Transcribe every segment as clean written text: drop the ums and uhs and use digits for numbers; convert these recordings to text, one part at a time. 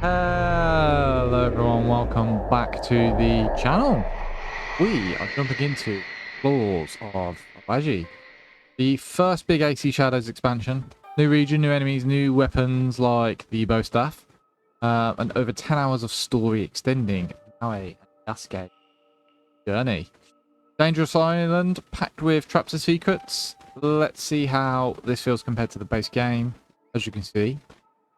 Hello everyone, welcome back to the channel. We are jumping into Claws of Awaji, the first big AC Shadows expansion. New region, new enemies, new weapons like the bow staff, and over 10 hours of story extending now a Yasuke journey. Dangerous island packed with traps and secrets. Let's see how this feels compared to the base game. As you can see,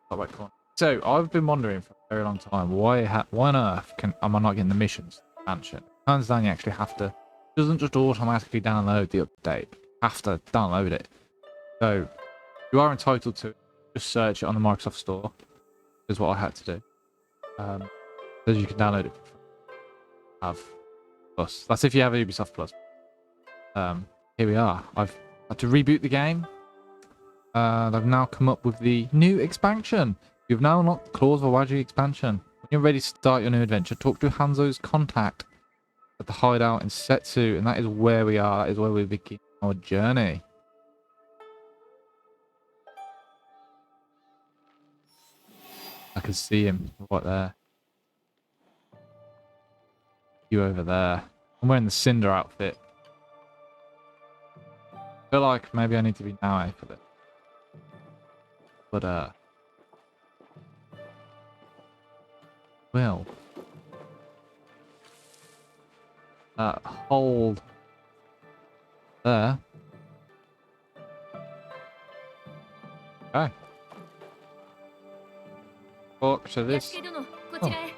top right corner. So I've been wondering for a very long time why on earth am I not getting the missions expansion? Turns down you actually have to. It doesn't just automatically download the update. You have to download it. So you are entitled to just search it on the Microsoft Store. Is what I had to do. So you can download it. Have Plus. That's if you have Ubisoft Plus. Here we are. I've had to reboot the game. And I've now come up with the new expansion. You've now unlocked Claws of Awaji expansion. When you're ready to start your new adventure, talk to Hanzo's contact at the hideout in Setsu, and that is where we are. That is where we begin our journey. I can see him right there. You over there. I'm wearing the Cinder outfit. I feel like maybe I need to be Naue for this. But well, hold there. Okay. Talk to this. Oh. Okay.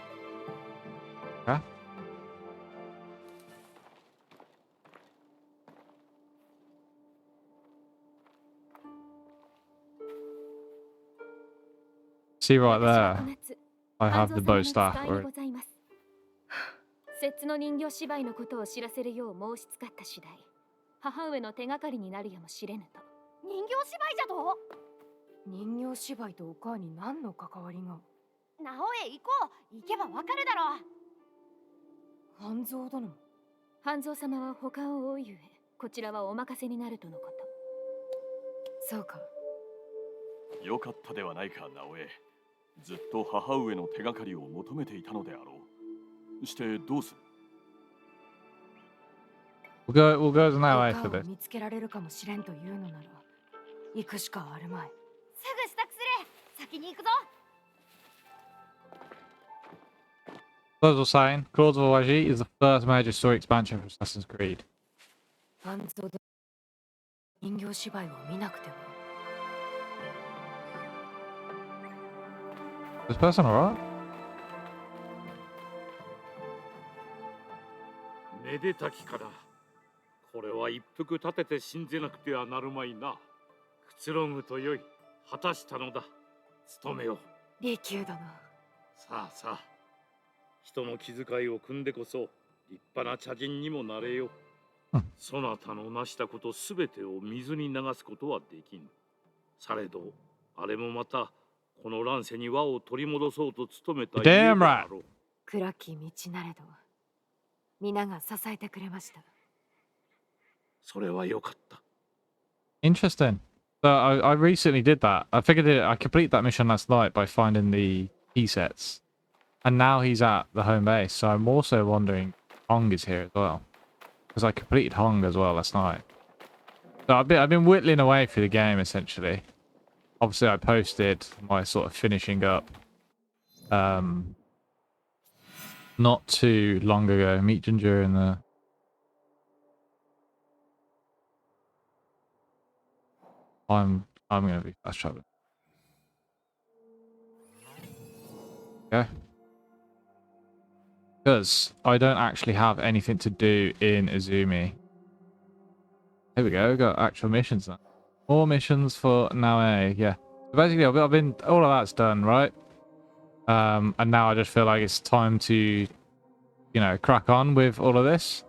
See right there. I have the bow staff. 摂の人形芝居のことを知らせるよう申しつかった次第、母上の手がかりになるやもしれぬと。人形芝居じゃと？人形芝居とお母に何の関わりが？なおへ行こう。行けばわかるだろう。半蔵殿。半蔵様は他を追うゆえ、こちらはお任せになるとのこと。そうか。よかったではないか、直江。ずっと母上の手がかりを求めていたのであろう。してどうする？ We'll go to Naue for this. 見つけられるかもしれんというのなら、行くしかあるまい。すぐ支度する。先に行くぞ。As I was saying, Claws of Awaji is the first major story expansion for Assassin's Creed. 半蔵殿、人形芝居を見なくては。Is this person alright? めでたきかだ。これは一服立てて信ぜなくてはなるまいな。くつろぐとよい。果たしたのだ。務めよ。利休殿。さあさあ。人の気遣いを汲んでこそ立派な茶人にもなれよ。そなたの成したことすべてを水に流すことはできん。されど、あれもまたこの乱世に輪を取り戻そうと努めた。Damn right. 暗き道なれど。皆が支えてくれました。それはよかった。Interesting. So I recently did that. I completed that mission last night by finding the key sets. And now he's at the home base. So I'm also wondering Hong is here as well. Because I completed Hong as well last night. So I've been whittling away through the game essentially. Obviously I posted my sort of finishing up not too long ago. Meet Ginger in the... I'm gonna be fast traveling. Okay. Because I don't actually have anything to do in Izumi. Here we go, we've got actual missions now. More missions for Naue, yeah. So basically I've been all of that's done, right? And now I just feel like it's time to, you know, crack on with all of this.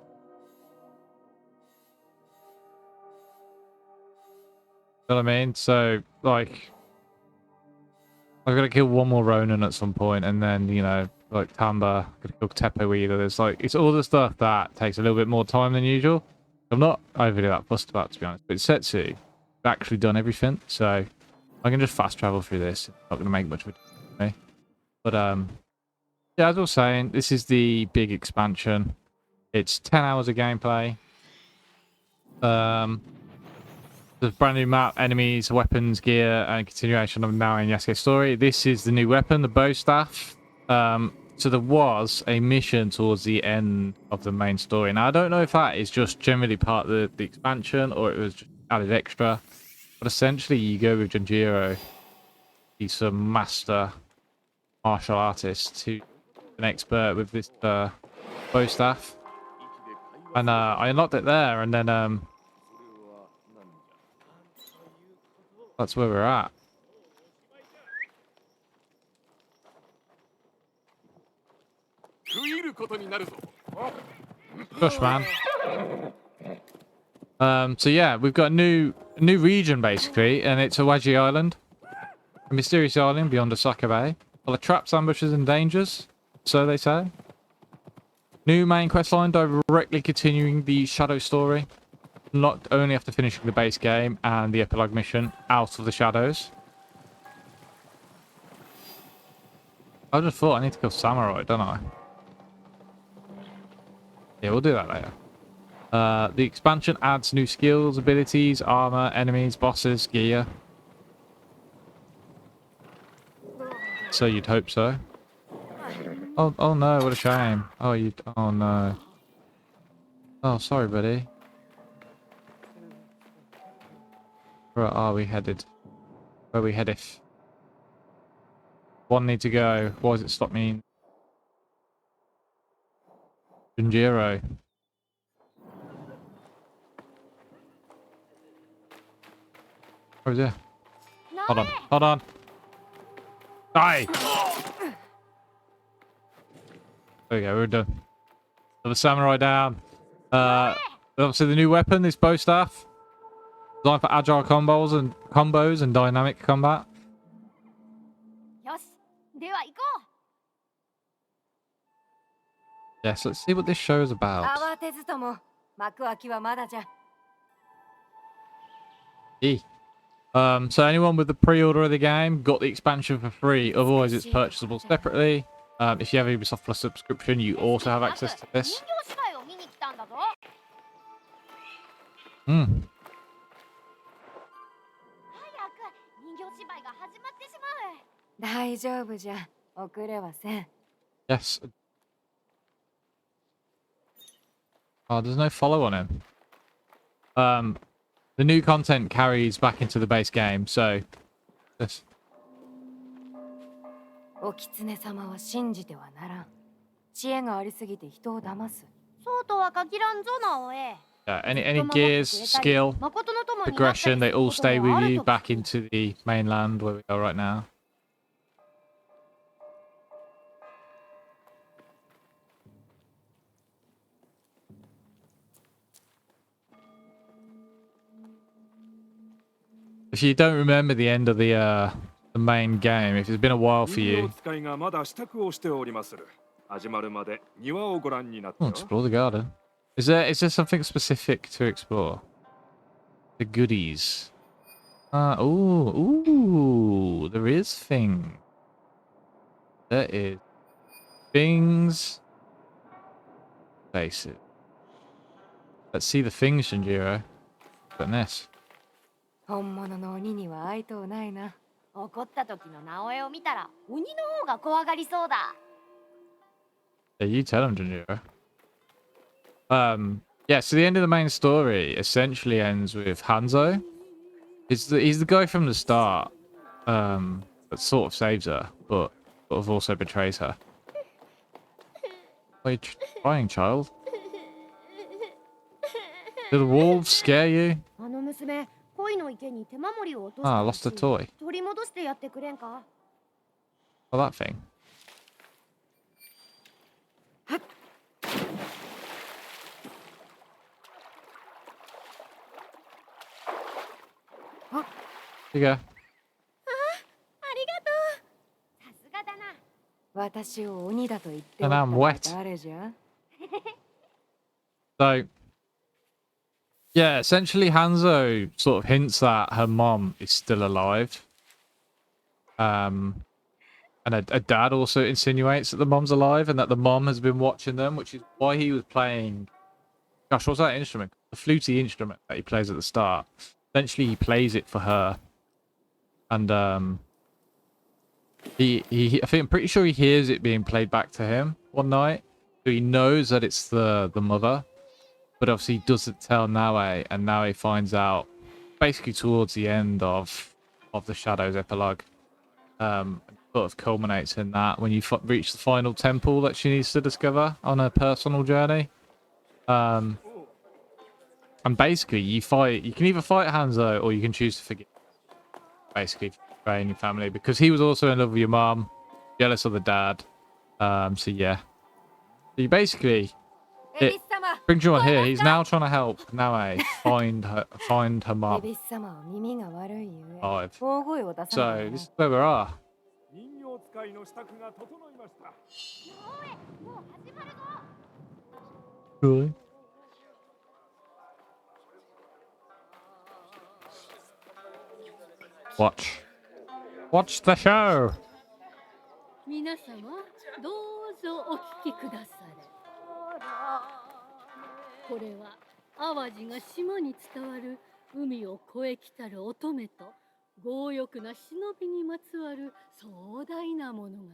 You know what I mean? So, like, I've got to kill one more Ronin at some point, and then, you know, like Tamba, got to kill Tepo either. There's like, it's all the stuff that takes a little bit more time than usual. I'm not overly that fussed about, to be honest. But Setsu, I've actually done everything, so I can just fast travel through this. It's not going to make much of a difference to me. But yeah, as I was saying, this is the big expansion. It's 10 hours of gameplay. There's brand new map, enemies, weapons, gear, and continuation of Naoe and Yasuke's story. This is the new weapon, the bow staff. So there was a mission towards the end of the main story. Now, I don't know if that is just generally part of the expansion or it was just added extra. But essentially, you go with Junjiro. He's a master martial artist who's an expert with this bow staff. And I unlocked it there, and then that's where we're at. Gosh, man. So yeah, we've got a new region basically, and it's Awaji Island, a mysterious island beyond Osaka Bay, full of traps, ambushes, and dangers. So they say. New main quest line directly continuing the Shadow story, not only after finishing the base game and the epilogue mission, Out of the Shadows. I just thought I need to kill Samurai, don't I? Yeah, we'll do that later. The expansion adds new skills, abilities, armor, enemies, bosses, gear. So you'd hope so. Oh no, what a shame. Oh no. Oh, sorry, buddy. Where are we headed? Where are we headed? One need to go. Why does it stop me? Junjiro. Oh, yeah. Hold on. Hold on. Die! There we go. We're done. Another samurai down. Obviously the new weapon, this bow staff. Designed for agile combos and dynamic combat. Yes, let's see what this show is about. E. So anyone with the pre-order of the game got the expansion for free. Otherwise, it's purchasable separately. If you have a Ubisoft Plus subscription, you also have access to this. Hmm. 大丈夫じゃ。遅れはせん。 Yes. Oh, there's no follow on him. The new content carries back into the base game, so this. お狐様は信じてはならん。知恵がありすぎて人を騙す。そうとは限らんぞ、なおえ。 Yeah, any gears, skill, progression, they all stay with you back into the mainland where we are right now. If you don't remember the end of the main game, if it's been a while for you, explore the garden. Is there something specific to explore? The goodies. Ooh, there is things. There is things. Faces. Let's see the things, Shinjiro. What's on this? 本物の鬼には愛とうないな。怒った時の直江を見たら鬼の方が怖がりそうだ。 Yeah, you tell him, Junjiro. Yeah, so the end of the main story essentially ends with Hanzo. He's the guy from the start, that sort of saves her, but sort of also betrays her. Why are you crying, child? Did the wolves scare you? あの娘、恋の池に手守りを落とし Ah, た I ら lost a しい。 toy. 取り戻してやってくれんか。 Oh, that thing. Here you go. ありがとう。さすがだな。私を鬼だと言ってお And った I'm のは wet. 誰じゃ So, yeah, essentially Hanzo sort of hints that her mom is still alive. And And a dad also insinuates that the mom's alive and that the mom has been watching them, which is why he was playing. Gosh, what's that instrument? The fluty instrument that he plays at the start. Essentially, he plays it for her, and I think I'm pretty sure he hears it being played back to him one night, so he knows that it's the mother, but obviously he doesn't tell Naue, and Naue finds out basically towards the end of the Shadows epilogue. Sort of culminates in that when you reach the final temple that she needs to discover on her personal journey. And basically you can either fight Hanzo or you can choose to forgive, basically, for betraying your family, because he was also in love with your mom, jealous of the dad. So yeah, so you basically, it brings you on here. He's now trying to help Naue find her mom alive. So this is where we are. 人形使いの支度が整いました。 Really? Watch the show. 皆様どうぞお聞きくだされ。これは淡路が島に伝わる海を越え来たる乙女と強欲な忍びにまつわる壮大な物語。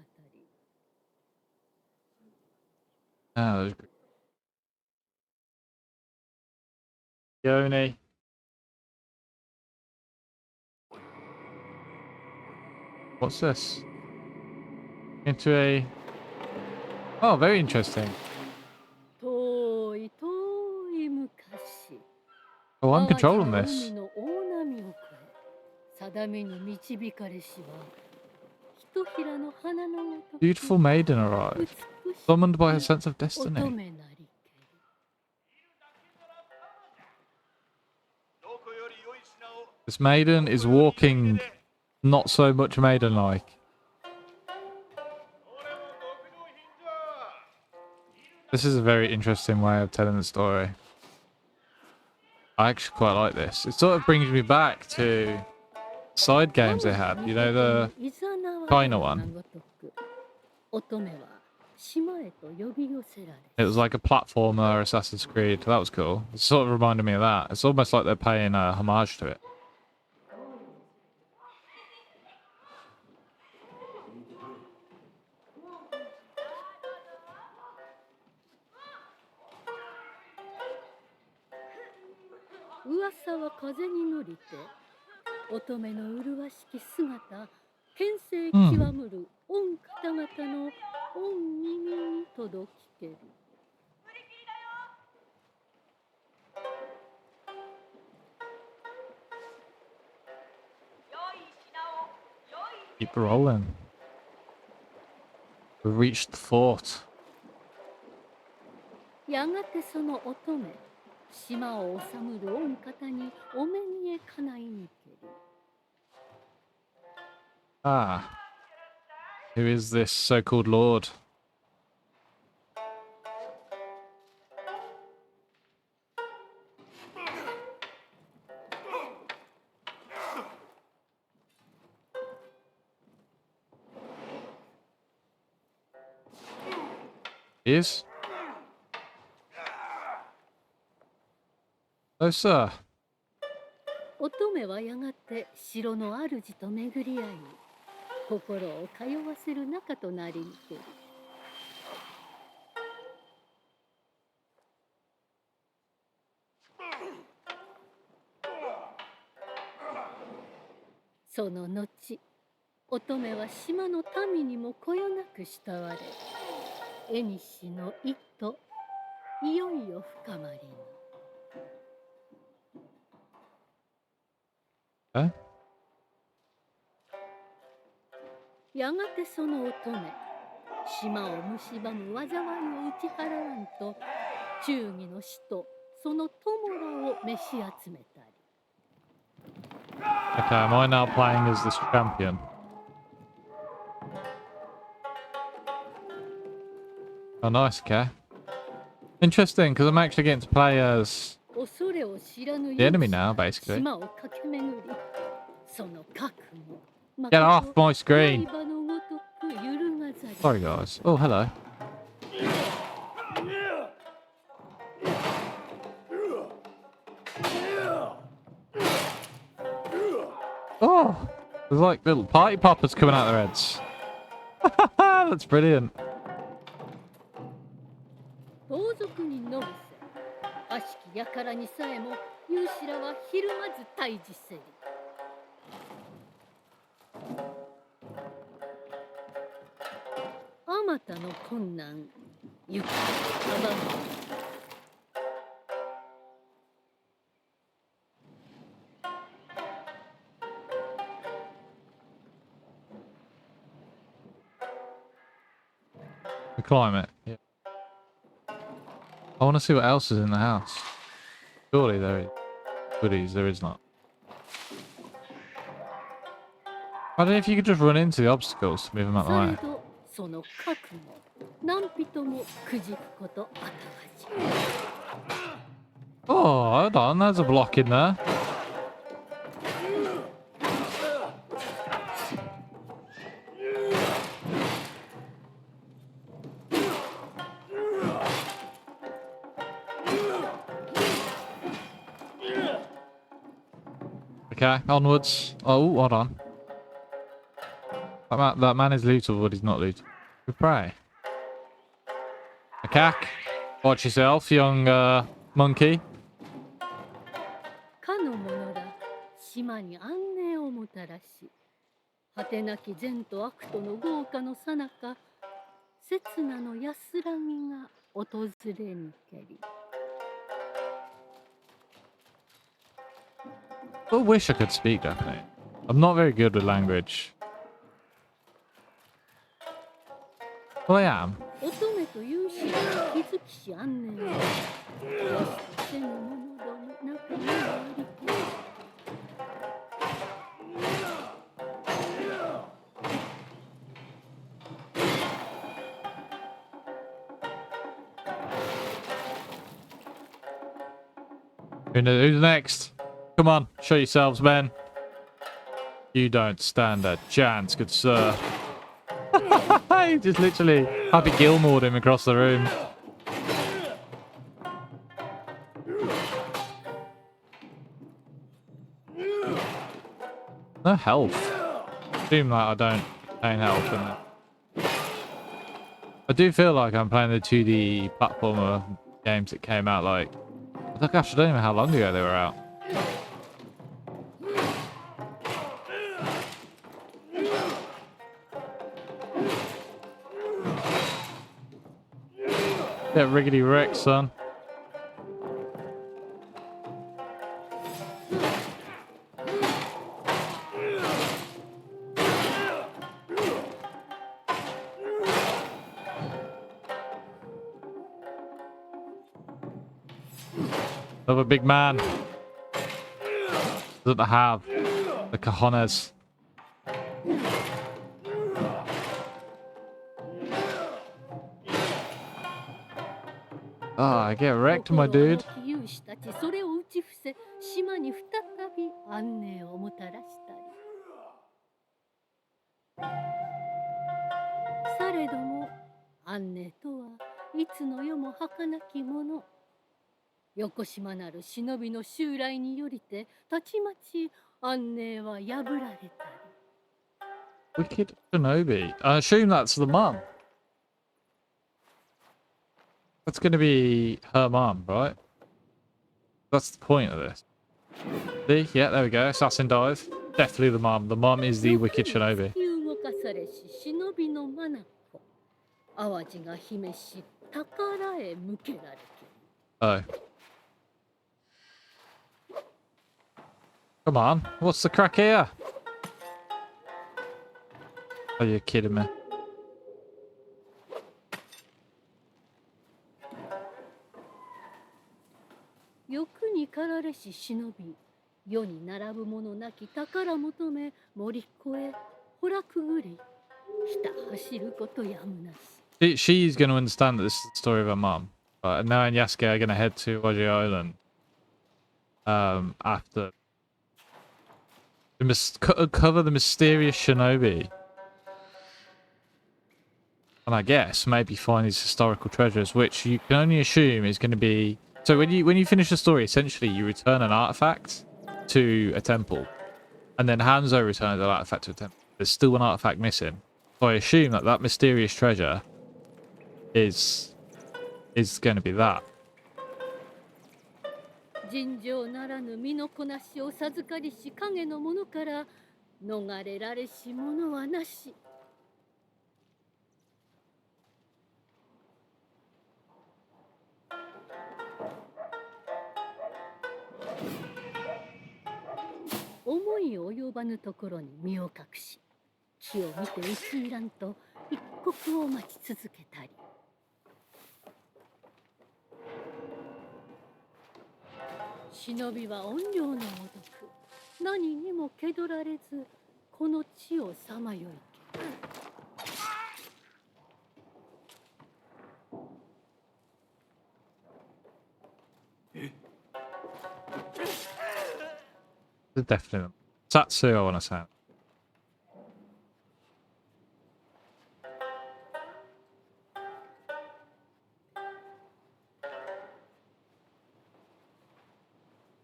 Ah, that was good. Yoni. What's this? Into a... Oh, very interesting. 遠い遠い昔。 Oh, I'm controlling this. 海の大波を越え、定めに導かれしは、ひとひらの花のごとく Beautiful maiden arrived, summoned by her sense of 乙 destiny. 女なりけり。 This maiden is walking not so much maiden-like. This is a very interesting way of telling the story. I actually quite like this. It sort of brings me back to side games they had. You know, the China one. It was like a platformer Assassin's Creed. That was cool. It sort of reminded me of that. It's almost like they're paying a homage to it. Keep rolling. We've reached the fort. やがてその乙女、島を治むる御方にお目見えかないにけり。 Ah. Who is this so-called lord? Is? Oh, sir. 乙女はやがて城の主と巡り合い、心を通わせる仲となりにけり。その後、乙女は島の民にもこよなく慕われ、縁の意といよいよ深まりに。 Eh? やがてその乙女、島を蝕む災いを打ち払わんと、忠義の使とその友らを召し集めたり。 Okay, am I now playing as this champion? Oh, nice, okay. Interesting, because I'm actually getting to play as the enemy now, basically. Get off my screen! Sorry, guys. Oh, hello. Oh, there's like little party poppers coming out their heads. That's brilliant. 盗賊にのぶせ悪しき輩にさえも勇士らはひるまず退治せり。あまたの困難行く阻む。We climb it. Yeah. I want to see what else is in the house. Surely there is goodies. There is not. I don't know if you could just run into the obstacles to move them out the され way. どその覚悟何人もくじくことあたわじ。 Oh, hold on. There's a block in there. Okay, onwards. Oh, hold on. That man is lootable, but he's not lootable. We pray. Macaque, watch yourself, young monkey. かの者ら島に安寧をもたらし果てなき善と悪との豪華のさなか刹那の安らぎが訪れにけり。 I wish I could speak Japanese. I'm not very good with language. Well, I am. 乙女と勇士が気づきし安寧をよしとせぬ者ども中にはありけり。 Who's next? Come on, show yourselves, men. You don't stand a chance, good sir. He just literally Happy Gilmore'd him across the room. No health. Seem like I don't gain health in it. I do feel like I'm playing the 2D platformer games that came out like... Oh gosh, I don't even know how long ago they were out. Get riggedy wrecked, son. Of a big man. Doesn't have the cojones. Oh, I get wrecked, my dude. 勇士たちそれを打ち伏せ島に再び安寧をもたらしたり。されども安寧とはいつの世も儚きもの。横島なる忍びの襲来によりてたちまち安寧は破られたり。 Wicked Shinobi. I assume that's the mum. That's going to be her mum, right? That's the point of this. See? Yeah, there we go. Assassin dies. Definitely the mum. The mum is the Wicked Shinobi. 動かされし忍びの眼淡路が姫し宝へ向けられて。 Oh. Come on. What's the crack here? Are you kidding me?「欲に駆られし忍び世に並ぶ者なき宝求め森越え洞くぐりひた走ることやむなし」 She's going to understand that this is the story of her mum. Right, and now and Yasuke are going to head to Awaji Island. After. Cover the mysterious shinobi. And I guess maybe find these historical treasures, which you can only assume is going to be... So when you finish the story, essentially you return an artifact to a temple. And then Hanzo returns an artifact to a temple. There's still an artifact missing. So I assume that that mysterious treasure is going to be that. 尋常ならぬ身のこなしを授かりし影の者から逃れられし者はなし。思い及ばぬところに身を隠し、気を見てうついらんと一刻を待ち続けたり。忍びは怨霊のごとく、何にも気取られず、この地をさまよいけ。Definitely. Satsu, I want to say.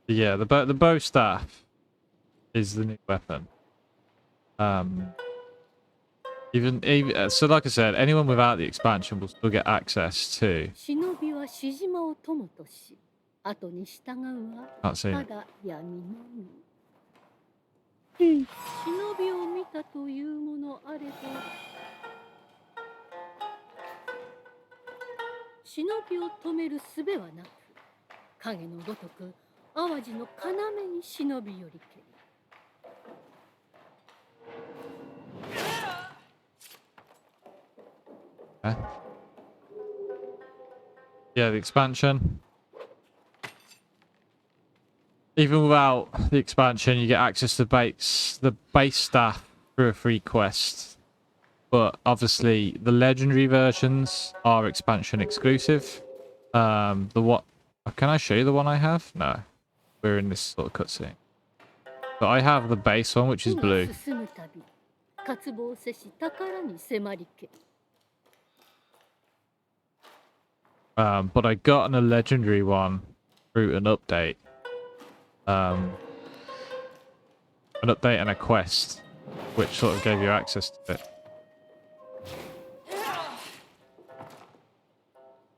Yeah, the bow staff is the new weapon. Even so, like I said, anyone without the expansion will still get access to. 忍びはしじまを友とし、後に従うは Can't see た it. だ闇のみ。忍びを見たというものあれば、忍びを止める術はなく、影のごとく淡路の要に忍び寄りけり。Okay. Yeah, the expansion. Even without the expansion, you get access to the base staff through a free quest. But obviously, the legendary versions are expansion exclusive. The what? Can I show you the one I have? No, we're in this sort of cutscene. But I have the base one, which is blue. But I got a legendary one through an update. An update and a quest, which sort of gave you access to it.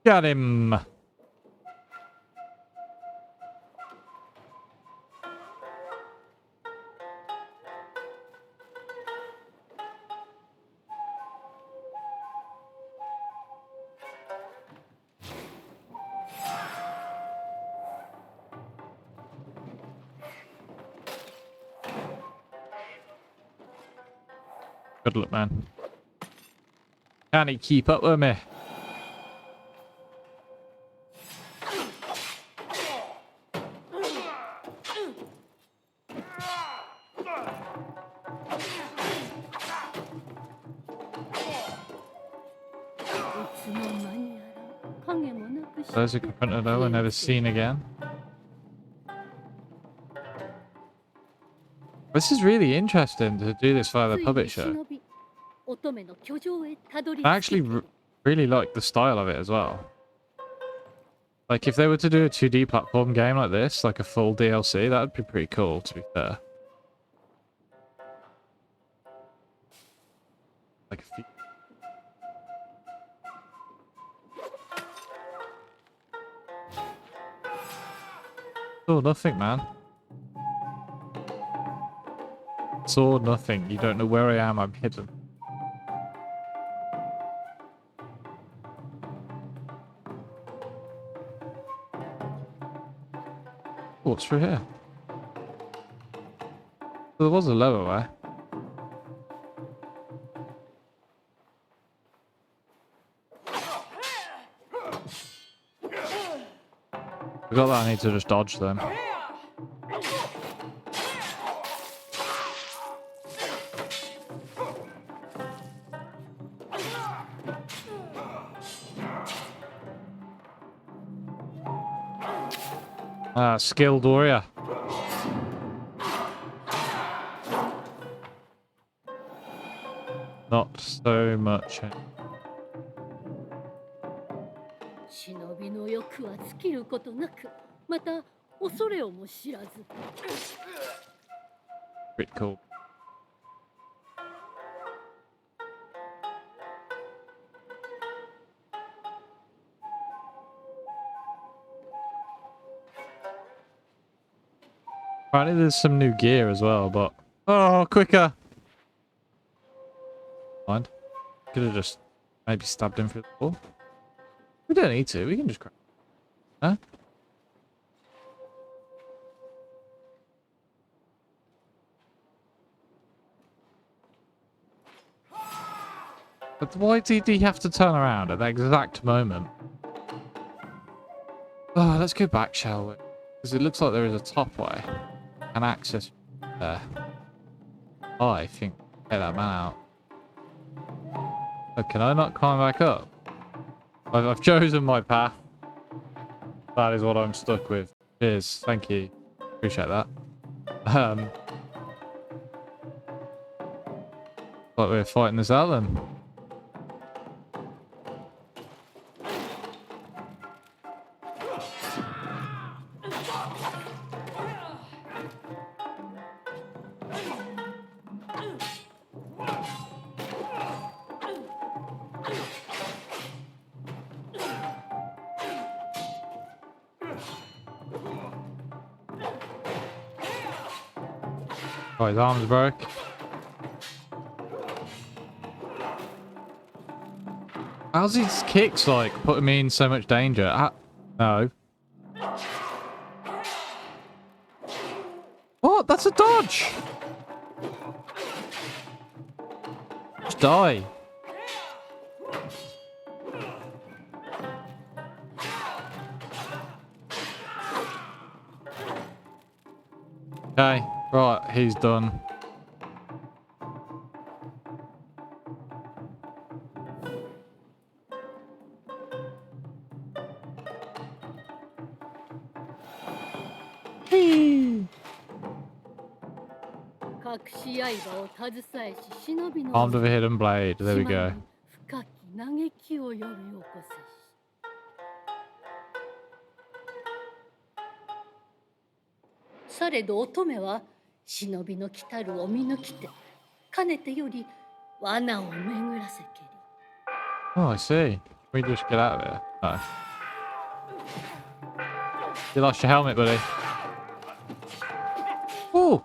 Got him! Good luck, man. Can he keep up with me? Those who confronted her were never seen again. This is really interesting to do this via the puppet show. I actually really like the style of it as well. Like, if they were to do a 2D platform game like this, like a full DLC, that would be pretty cool, to be fair. Like a few... Oh, nothing, man. Saw nothing. You don't know where I am. I'm hidden. What's through here? Well, there was a lower way. I got that. I need to just dodge them. Skilled warrior. Not so much. 忍びの欲は尽きることなく、また恐れをも知らず。Pretty cool. Apparently there's some new gear as well, but... Oh, quicker! Mind. Could have just maybe stabbed him through the wall. We don't need to. We can just crack. Huh? But why did he have to turn around at that exact moment? Oh, let's go back, shall we? Because it looks like there is a top way. An access there. Oh, I think get that man out. Oh, can I not climb back up? I've chosen my path. That is what I'm stuck with. Cheers. Thank you. Appreciate that. Like we're fighting this out then. Oh, his arms broke. How's his kicks like putting me in so much danger? No. What? That's a dodge! Just die. Okay, right, he's done. Armed with a hidden blade. There we go. 深き嘆きを呼び起こせし。されど乙女は忍びの来たるを見抜きて、かねてより罠を巡らせけり。 Oh, I see. Can we just get out of here? No. You lost your helmet, buddy. Oh!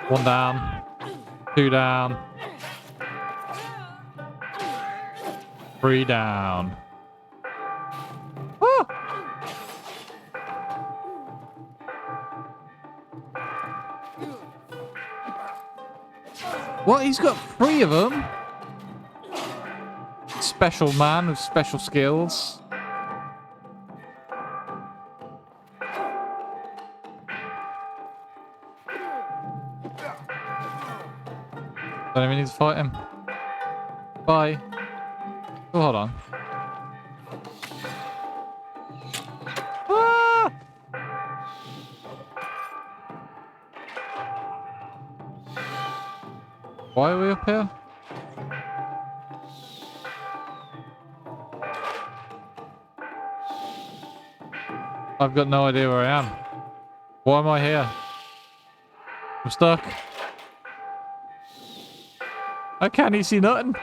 One down. Two down. Three down. Ah! What? He's got three of them? Special man with special skills. Don't even need to fight him. Bye. Oh, hold on. Ah! Why are we up here? I've got no idea where I am. Why am I here? I'm stuck. I can't see nothing.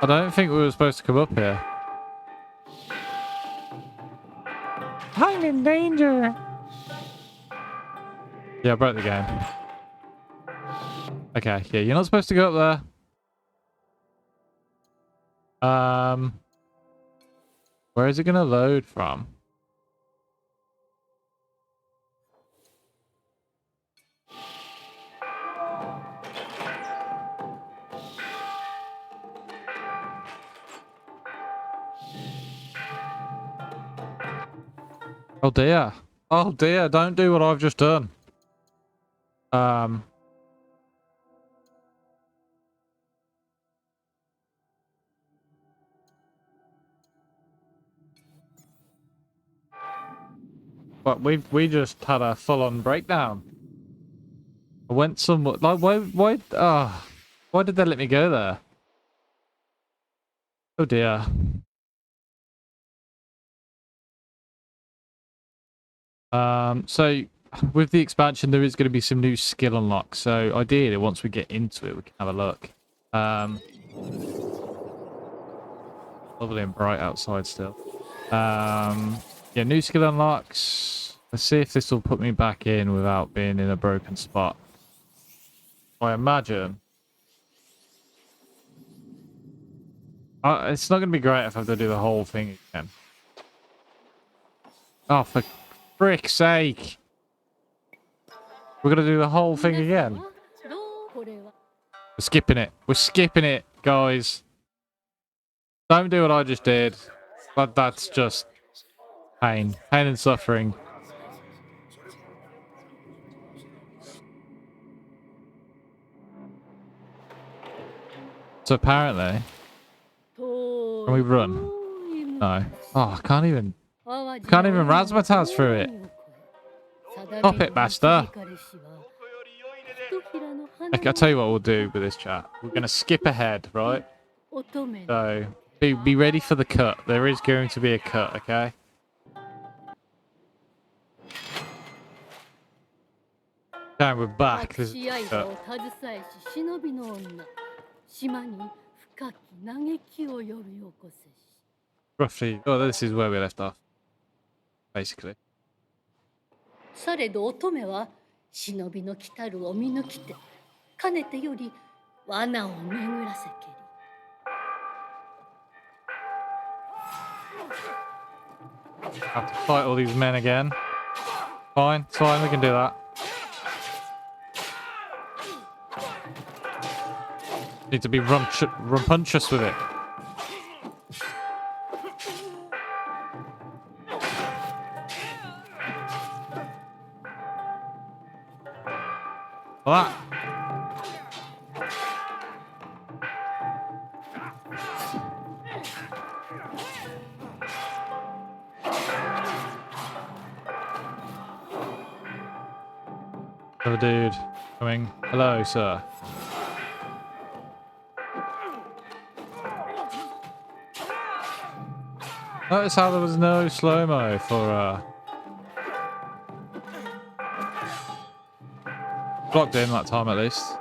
I don't think we were supposed to come up here. I'm in danger. Yeah, I broke the game. Okay, yeah, you're not supposed to go up there. Where is it gonna load from? Oh dear. Oh dear, don't do what I've just done. But we just had a full-on breakdown. I went somewhat like why did they let me go there? Oh dear. So with the expansion, there is going to be some new skill unlocks. So ideally, once we get into it, we can have a look. Lovely and bright outside still. Yeah, new skill unlocks. Let's see if this will put me back in without being in a broken spot. I imagine. It's not going to be great if I have to do the whole thing again. Oh, for frick's sake. We're going to do the whole thing again. We're skipping it. We're skipping it, guys. Don't do what I just did. But that's just pain. Pain and suffering. So apparently... Can we run? No. Oh, I can't even razzmatazz through it. Stop it, master. Okay, I'll tell you what we'll do with this chat. We're going to skip ahead, right? So, be ready for the cut. There is going to be a cut, okay? Okay, we're back. This is the cut. Roughly. Oh, this is where we left off. Basically. されど乙女は忍びの来たるを見抜きてかねてより罠を巡らせけり Have to fight all these men again. Fine, it's fine, we can do that. Need to be rambunctious with it. Like that. Another dude coming. Hello, sir. Notice how there was no slow-mo for blocked in that time at least.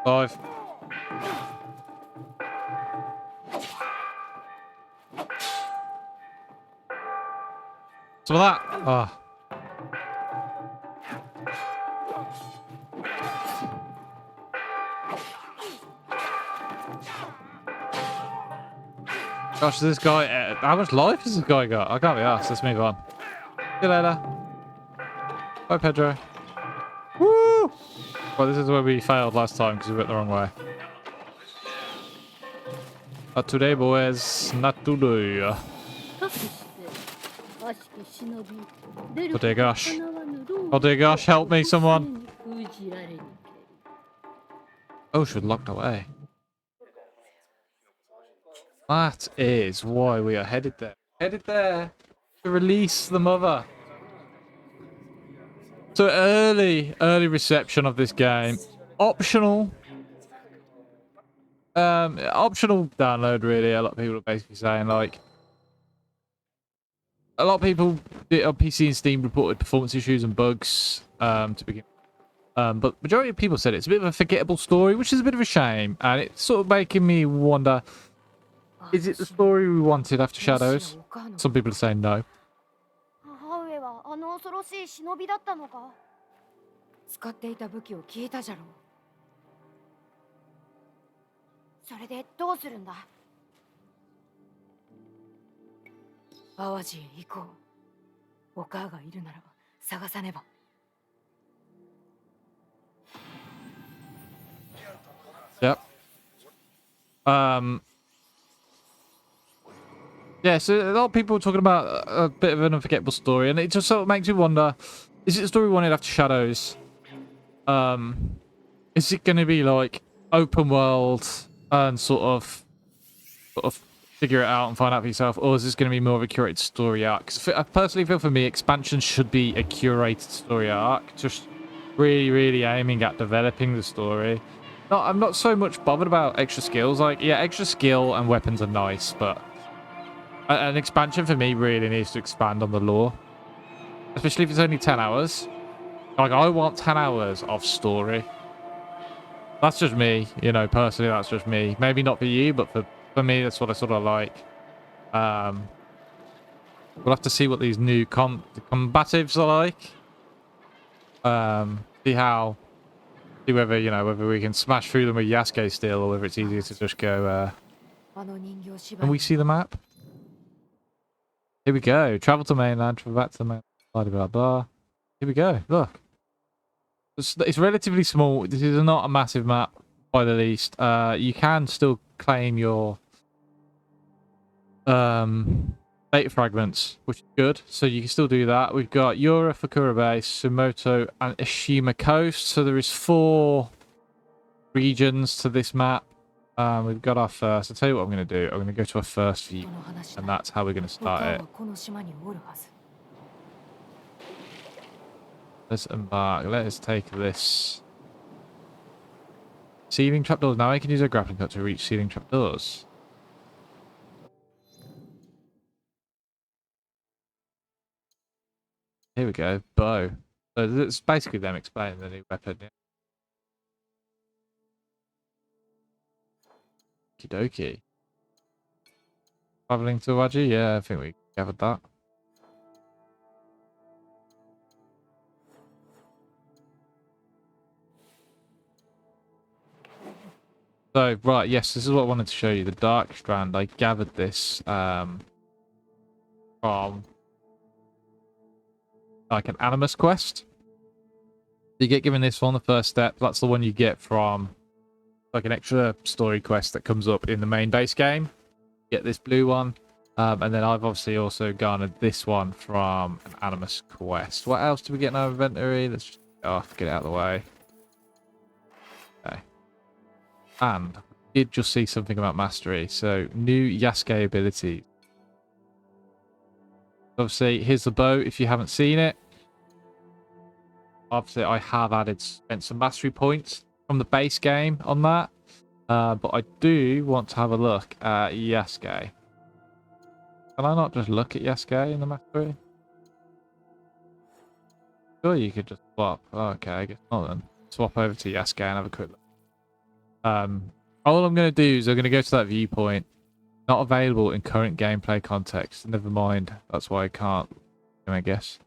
Five. Some of that. Ah. Gosh, this guy. How much life has this guy got? I can't be asked. Let's move on. See you later. Bye, Pedro. Woo! Well, this is where we failed last time because we went the wrong way. Not today, boys. Not today. Oh dear gosh. Oh dear gosh, help me, someone. Oh, she was locked away. That is why we are headed there. Headed there to release the mother. So early reception of this game. Optional. Optional download, really. A lot of people are basically saying, like, a lot of people on PC and Steam reported performance issues and bugs to begin. But majority of people said it's a bit of a forgettable story, which is a bit of a shame, and it's sort of making me wonder: is it the story we wanted after Shadows? Some people are saying no. 母上はあの恐ろしい忍びだったのか使っていた武器を聞いたじゃろうそれでどうするんだ淡路へ行こうお母がいるならば探さねば Yep. Yeah, so a lot of people are talking about a bit of an unforgettable story, and it just sort of makes me wonder, is it the story we wanted after Shadows? Is it going to be like open world and sort of figure it out and find out for yourself, or is this going to be more of a curated story arc? Because I personally feel for me, expansion should be a curated story arc, just really aiming at developing the story. No, I'm not so much bothered about extra skills. Like, yeah, extra skill and weapons are nice, but an expansion for me really needs to expand on the lore, especially if it's only 10 hours. Like, I want 10 hours of story. That's just me, you know, personally, that's just me. Maybe not for you, but for me, that's what I sort of like. We'll have to see what these new combatives are like. See whether, you know, whether we can smash through them with Yasuke still, or whether it's easier to just go, Can we see the map? Here we go. Travel to mainland, travel back to the mainland, blah, blah, blah. Here we go. Look. It's relatively small. This is not a massive map, by the least. You can still claim your data fragments, which is good. So you can still do that. We've got Yura, Fukura Base, Sumoto, and Ishima Coast. So there is 4 regions to this map. We've got our first. I'll tell you what I'm going to do. I'm going to go to our first view, and that's how we're going to start it. Let's embark. Let us take this. Ceiling trapdoors. Now I can use a grappling hook to reach ceiling trapdoors. Here we go. Bow. So it's basically them explaining the new weapon. Yeah. Okie dokie. Traveling to Awaji? Yeah, I think we covered that. So, right, yes, this is what I wanted to show you. The Dark Strand. I gathered this from like an Animus quest. You get given this one, the first step. That's the one you get from like an extra story quest that comes up in the main base game. You get this blue one. And then I've obviously also garnered this one from an Animus quest. What else do we get in our inventory? Let's just get it out of the way. Okay. And I did just see something about mastery. So, new Yasuke ability. Obviously, here's the bow if you haven't seen it. Obviously, I have spent some mastery points from the base game on that. But I do want to have a look at Yasuke. Can I not just look at Yasuke in the mastery? Sure, you could just swap. Oh, okay, I guess not then. Swap over to Yasuke and have a quick look. All I'm going to do is I'm going to go to that viewpoint. Not available in current gameplay context. Never mind. That's why I can't, I guess.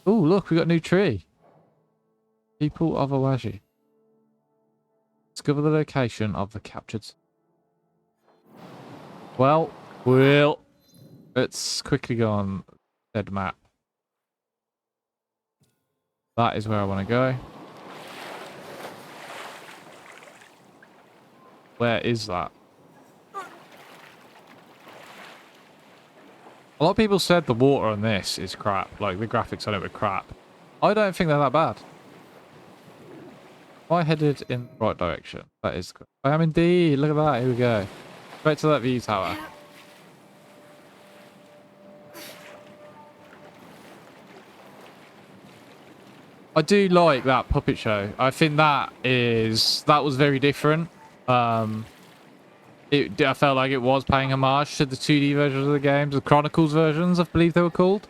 Oh, look, we got a new tree. People of Awaji. Discover the location of the captured. Well, let's quickly go on said map. That is where I want to go. Where is that? A lot of people said the water on this is crap. Like, the graphics on it were crap. I don't think they're that bad. Am I headed in the right direction? That is good. I am indeed. Look at that. Here we go. Straight to that view tower. I do like that puppet show. I think that was very different. I felt like it was paying homage to the 2D versions of the games, the Chronicles versions, I believe they were called.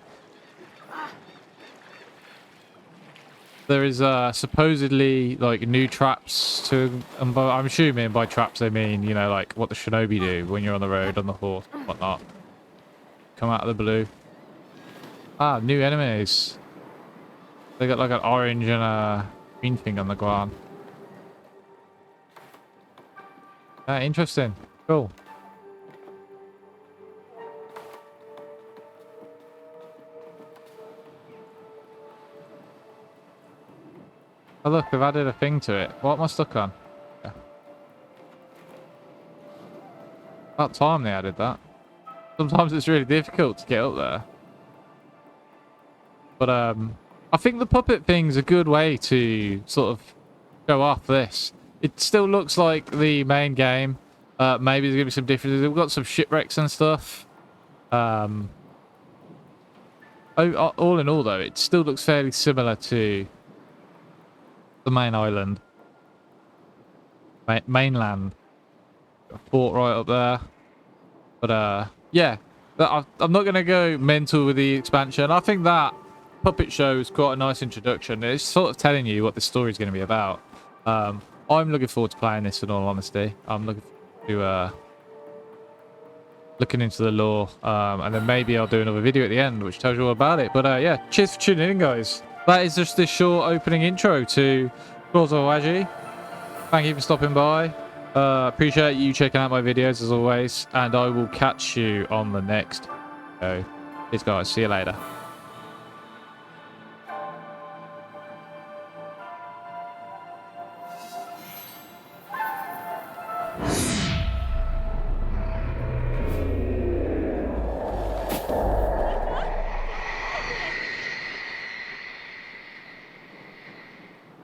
There is supposedly like new traps to, I'm assuming by traps they mean, you know, like what the shinobi do when you're on the road on the horse and whatnot. Come out of the blue. Ah, new enemies. They got like an orange and a green thing on the ground. Interesting. Cool. Oh look, they've added a thing to it. What am I stuck on? Yeah. About time they added that. Sometimes it's really difficult to get up there. But I think the puppet thing's a good way to sort of go off this. It still looks like the main game. Maybe there's gonna be some differences. We've got some shipwrecks and stuff. All in all, though, it still looks fairly similar to the main island, mainland. Got a fort right up there. But yeah, I'm not gonna go mental with the expansion. I think that puppet show is quite a nice introduction. It's sort of telling you what the story is going to be about. I'm looking forward to playing this, in all honesty. I'm looking forward to looking into the lore, and then maybe I'll do another video at the end which tells you all about it. But yeah, cheers for tuning in, guys. That is just this short opening intro to Claws of Awaji. Thank you for stopping by. Appreciate you checking out my videos as always, and I will catch you on the next video. Cheers, guys. See you later.